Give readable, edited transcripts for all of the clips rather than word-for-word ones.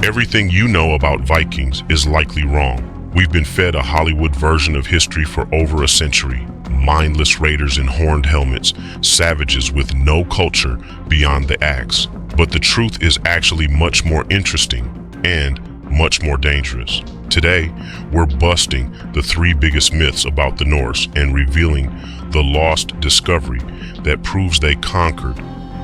Everything you know about Vikings is likely wrong. We've been fed a Hollywood version of history for over a century. Mindless raiders in horned helmets, savages with no culture beyond the axe. But the truth is actually much more interesting and much more dangerous. Today, we're busting the three biggest myths about the Norse and revealing the lost discovery that proves they conquered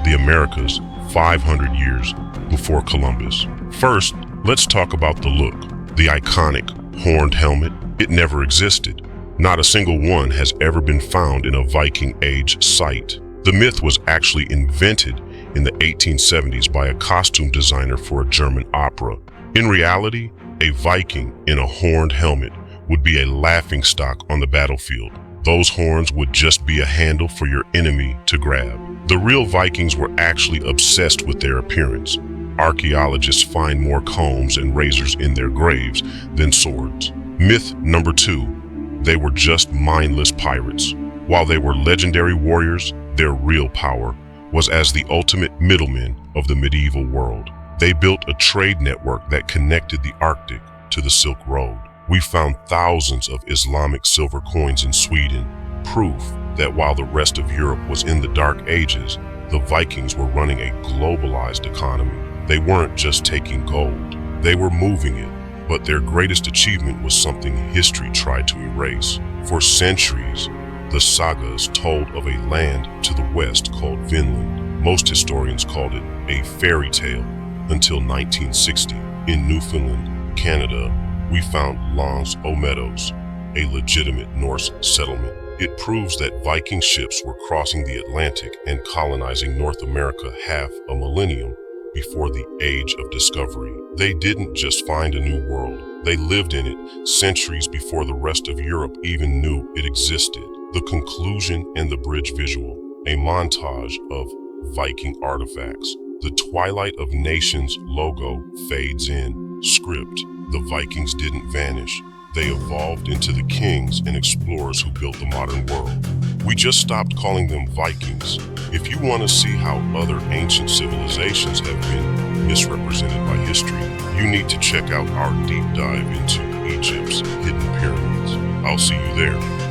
the Americas 500 years before Columbus. First, let's talk about the look. The iconic horned helmet, it never existed. Not a single one has ever been found in a Viking-age site. The myth was actually invented in the 1870s by a costume designer for a German opera. In reality, a Viking in a horned helmet would be a laughingstock on the battlefield. Those horns would just be a handle for your enemy to grab. The real Vikings were actually obsessed with their appearance. Archaeologists find more combs and razors in their graves than swords. Myth number 2, they were just mindless pirates. While they were legendary warriors, their real power was as the ultimate middlemen of the medieval world. They built a trade network that connected the Arctic to the Silk Road. We found thousands of Islamic silver coins in Sweden, proof that while the rest of Europe was in the Dark Ages, the Vikings were running a globalized economy. They weren't just taking gold, they were moving it. But their greatest achievement was something history tried to erase. For centuries, the sagas told of a land to the west called Vinland. Most historians called it a fairy tale until 1960. In Newfoundland, Canada, we found Lans aux Meadows, a legitimate Norse settlement. It proves that Viking ships were crossing the Atlantic and colonizing North America half a millennium before the Age of Discovery. They didn't just find a new world, they lived in it centuries before the rest of Europe even knew it existed. The conclusion and the bridge visual, a montage of Viking artifacts. The Twilight of Nations logo fades in. Script, the Vikings didn't vanish. They evolved into the kings and explorers who built the modern world. We just stopped calling them Vikings. If you want to see how other ancient civilizations have been misrepresented by history, you need to check out our deep dive into Egypt's hidden pyramids. I'll see you there.